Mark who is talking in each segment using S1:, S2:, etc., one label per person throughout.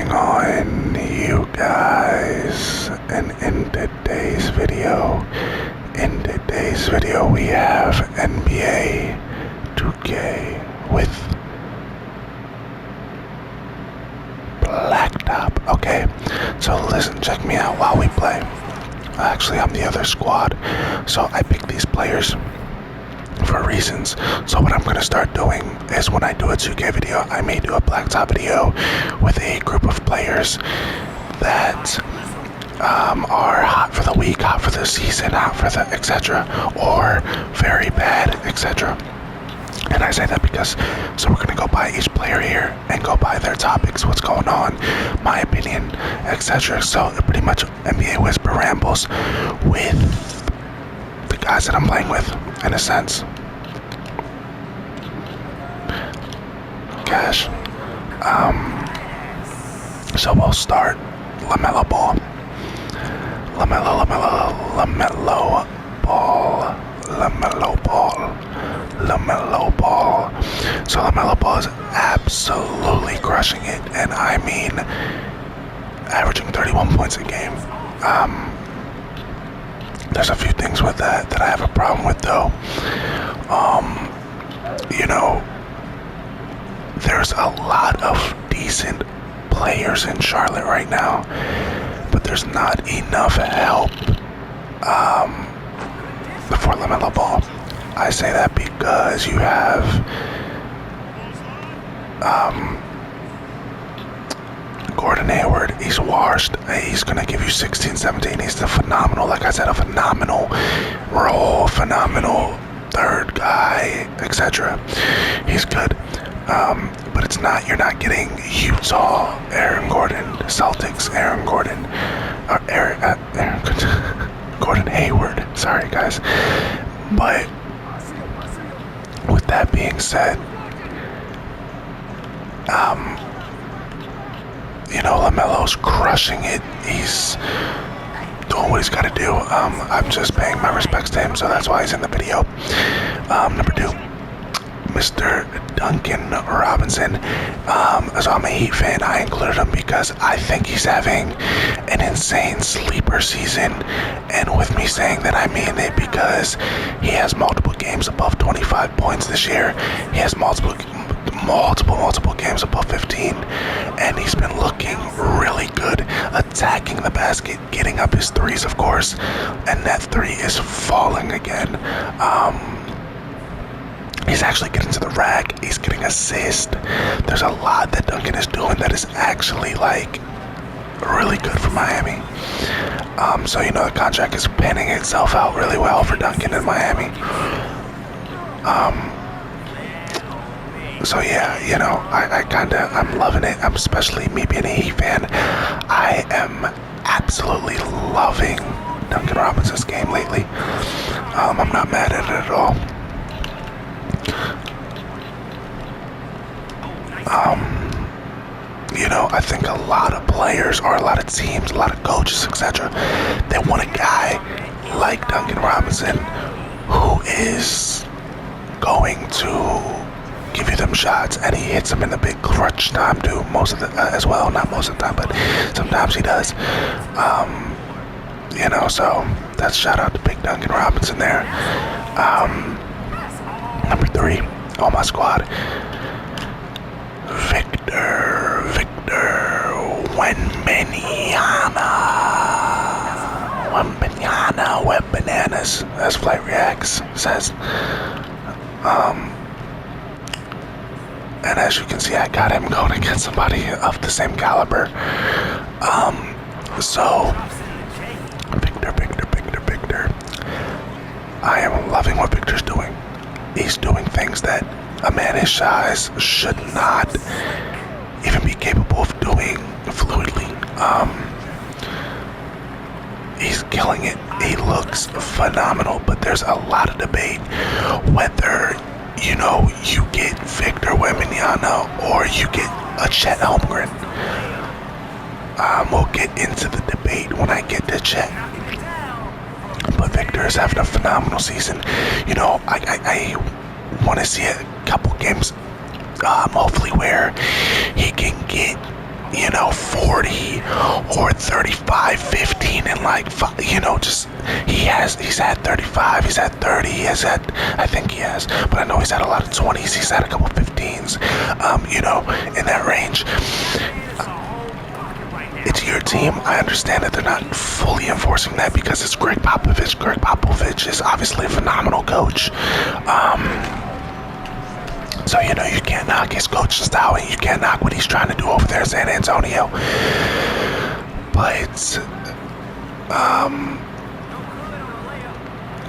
S1: going on, you guys? And in today's video we have NBA 2K with Blacktop. Okay, so listen, check me out while we play. Actually, I'm the other squad, so I picked these players for reasons. So what I'm going to start doing is when I do a 2K video, I may do a Blacktop video with a group of players that are hot for the week, hot for the season, hot for the etc. or very bad, etc. And I say that because, so we're going to go by each player here and go by their topics, what's going on, my opinion, etc. So pretty much NBA Whisper rambles with the guys that I'm playing with, in a sense. Gosh. So we'll start LaMelo Ball. LaMelo Ball. So LaMelo Ball is absolutely crushing it, and I mean averaging 31 points a game. There's a few things with that I have a problem with, though. You know, there's a lot of decent players in Charlotte right now, but there's not enough help for LaMelo Ball. I say that because you have Gordon Hayward. He's washed. He's going to give you 16, 17. He's a phenomenal, like I said, a phenomenal role, phenomenal third guy, etc. He's good. But it's not, you're not getting Utah, Aaron Gordon, Celtics, Aaron Gordon, or Gordon Hayward. Sorry, guys. But with that being said, you know, LaMelo's crushing it. He's doing what he's got to do. I'm just paying my respects to him, so that's why he's in the video. Number 2, Mr. Duncan Robinson. So I'm a Heat fan. I included him because I think he's having an insane sleeper season. And with me saying that, I mean it because he has multiple games above 25 points this year. He has multiple games above 15, and he's been looking really good, attacking the basket, getting up his threes, of course, and that 3 is falling again. He's actually getting to the rack. He's getting assists. There's a lot that Duncan is doing that is actually like really good for Miami. So you know, the contract is panning itself out really well for Duncan in Miami. So yeah, you know, I'm loving it. I'm especially me being a Heat fan. I am absolutely loving Duncan Robinson's game lately. I'm not mad at it at all. You know, I think a lot of players or a lot of teams, a lot of coaches, etc., they want a guy like Duncan Robinson who is going to give you them shots, and he hits them in the big clutch time too, most of the as well, not most of the time, but sometimes he does. You know, so that's shout out to Big Duncan Robinson there. Number 3 on my squad, Victor Wembanyama with bananas, as Flight Reacts says. And as you can see, I got him going against somebody of the same caliber. So Victor. I am loving what Victor's doing. He's doing things that a man his size should not even be capable of doing fluidly. He's killing it. He looks phenomenal, but there's a lot of debate whether, you know, you get Victor Wembanyama or you get a Chet Holmgren. We'll get into the debate when I get to Chet. But Victor is having a phenomenal season. You know, I want to see a couple games, hopefully, where he can get 40 or 35, 15, and like, just he's had 35, he's had 30, I think he has, but I know he's had a lot of 20s, he's had a couple 15s, in that range. It's your team. I understand that they're not fully enforcing that because it's Greg Popovich. Greg Popovich is obviously a phenomenal coach. So, you can't knock his coaching style and you can't knock what he's trying to do over there in San Antonio. But,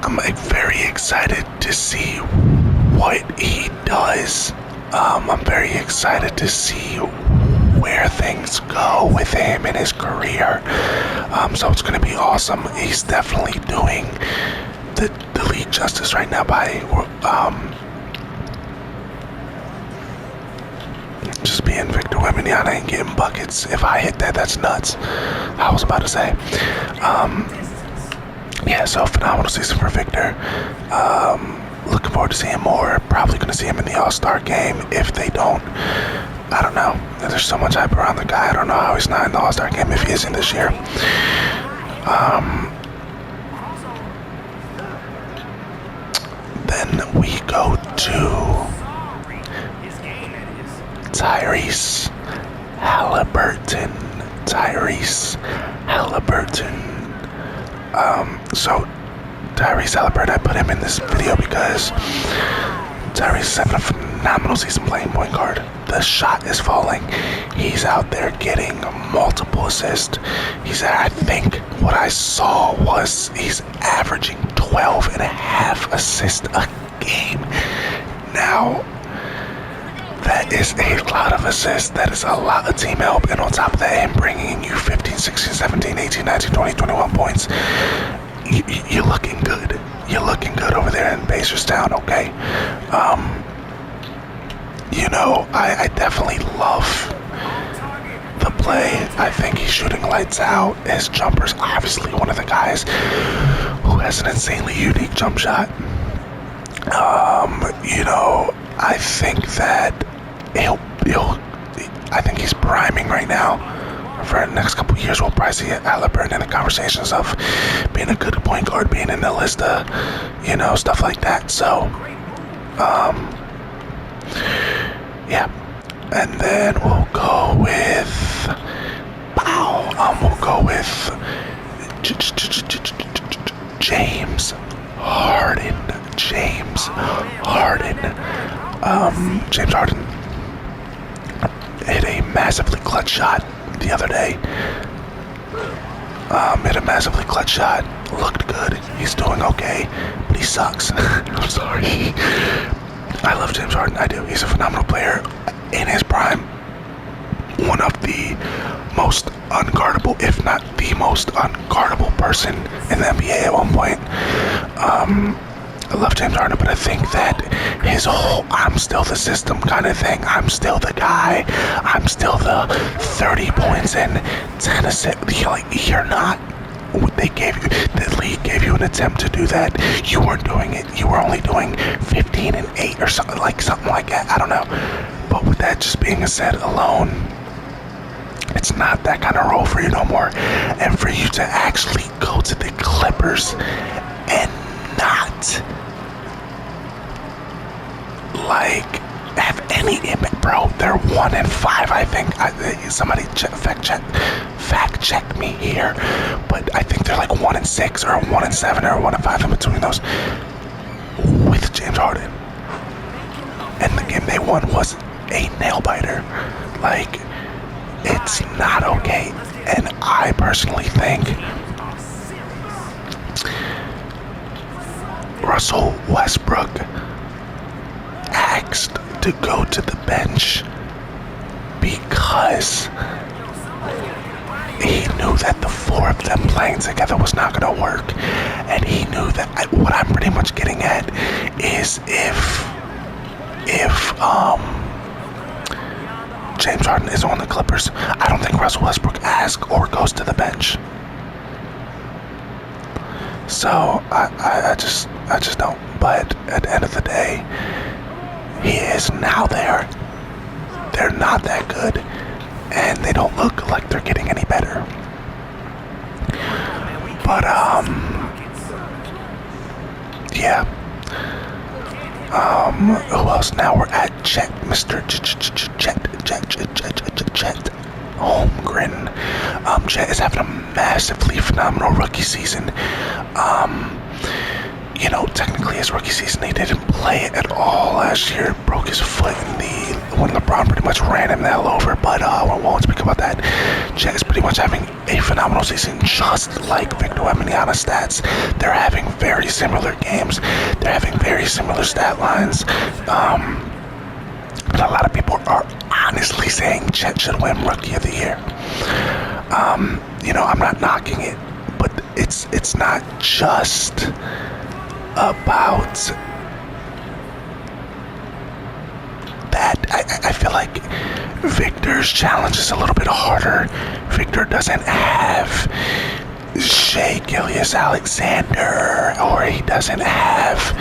S1: I'm very excited to see what he does. I'm very excited to see where things go with him in his career. So it's going to be awesome. He's definitely doing the league justice right now by just being Victor Wembanyama and getting buckets. If I hit that, that's nuts. I was about to say. Yeah, so phenomenal season for Victor. Looking forward to seeing more. Probably going to see him in the All-Star game. If they don't, I don't know. There's so much hype around the guy. I don't know how he's not in the All-Star game if he isn't this year. Then we go to Tyrese Halliburton. So Tyrese Halliburton, I put him in this video because Tyrese is having a phenomenal season playing point guard. The shot is falling. He's out there getting multiple assists. I think what I saw was he's averaging 12 and a half assists a game. Now, that is a lot of assists. That is a lot of team help. And on top of that, him bringing you 15, 16, 17, 18, 19, 20, 21 points. You're looking good. You're looking good over there in Baserstown, okay? I definitely love the play. I think he's shooting lights out. His jumper's obviously one of the guys who has an insanely unique jump shot. I think that I think he's priming right now. For the next couple of years, we'll probably see Halliburton in the conversations of being a good point guard, being in the list of, stuff like that. So, yeah. And then we'll go with, James Harden. James Harden hit a massively clutch shot the other day. Hit a massively clutch shot. Looked good. He's doing okay, but he sucks. I'm sorry. I love James Harden. I do. He's a phenomenal player in his prime. One of the most unguardable, if not the most unguardable person in the NBA at one point. I love James Harden, but I think that his whole I'm still the system kind of thing. I'm still the guy. I'm still the 30 points and 10 assists. You're not. The league gave you an attempt to do that. You weren't doing it. You were only doing 15 and 8 or something like that. I don't know. But with that just being said alone, it's not that kind of role for you no more. And for you to actually go to the Clippers and not have any impact, bro. They're 1-5, I think. Somebody fact check me here, but I think they're like 1-6 or 1-7 or 1-5 in between those with James Harden. And the game they won was a nail biter. It's not okay. And I personally think Russell Westbrook asked to go to the bench because he knew that the four of them playing together was not going to work. And he knew that what I'm pretty much getting at is if James Harden is on the Clippers, I don't think Russell Westbrook asks or goes to the bench. So I just don't. But at the end of the day, he is now there. They're not that good. and they don't look like they're getting any better. But yeah. Who else? Now we're at Chet, Mr. Chet Holmgren. Chet is having a massively phenomenal rookie season. You know, technically his rookie season, he didn't play at all last year. Broke his foot when LeBron pretty much ran him the hell over. But we won't speak about that. Chet is pretty much having a phenomenal season, just like Victor Wembanyama's stats. They're having very similar games. They're having very similar stat lines. But a lot of people are honestly saying Chet should win Rookie of the Year. You know, I'm not knocking it, but it's not just about that. I feel like Victor's challenge is a little bit harder. Victor doesn't have Shai Gilgeous-Alexander, or he doesn't have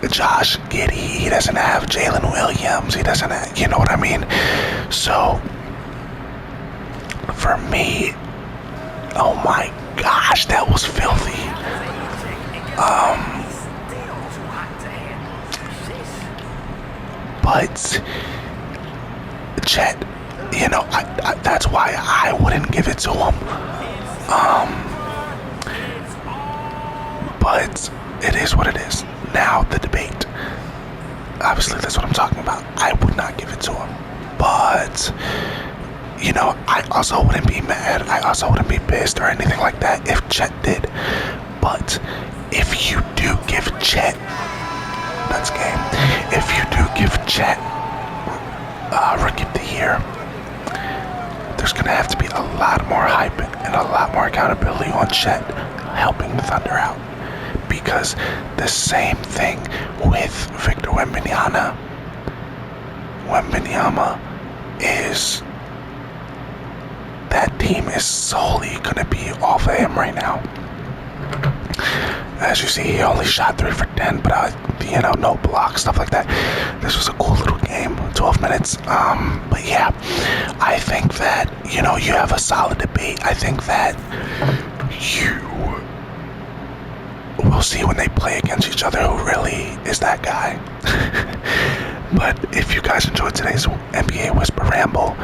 S1: Josh Giddey, he doesn't have Jalen Williams, he doesn't have, you know what I mean? So for me, oh my gosh, that was filthy. But Chet, you know, that's why I wouldn't give it to him. But it is what it is. Now the debate. Obviously, that's what I'm talking about. I would not give it to him. But, you know, I also wouldn't be mad. I also wouldn't be pissed or anything like that if Chet did. But if you do give Chet, that's game. If you do give Chet Rookie of the Year, there's going to have to be a lot more hype and a lot more accountability on Chet helping the Thunder out. Because the same thing with Victor Wembanyama. Wembanyama is, that team is solely going to be off of him right now. As you see, he only shot 3 for 10, but you know, no blocks, stuff like that. This was a cool little game, 12 minutes. But yeah, I think that, you know, you have a solid debate. I think that we'll see when they play against each other who really is that guy. But if you guys enjoyed today's NBA Whisper Ramble,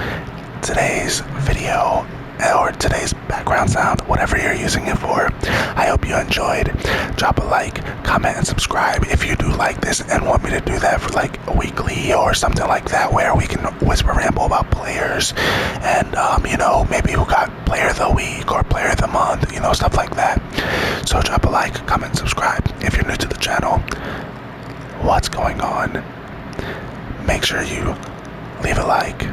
S1: today's video, or today's background sound, whatever you're using it for, I hope you enjoyed. Drop a like, comment, and subscribe if you do like this and want me to do that for like a weekly or something like that, where we can whisper ramble about players and you know, maybe who got player of the week or player of the month, you know, stuff like that. So drop a like, comment, subscribe. If you're new to the channel, what's going on? Make sure you leave a like,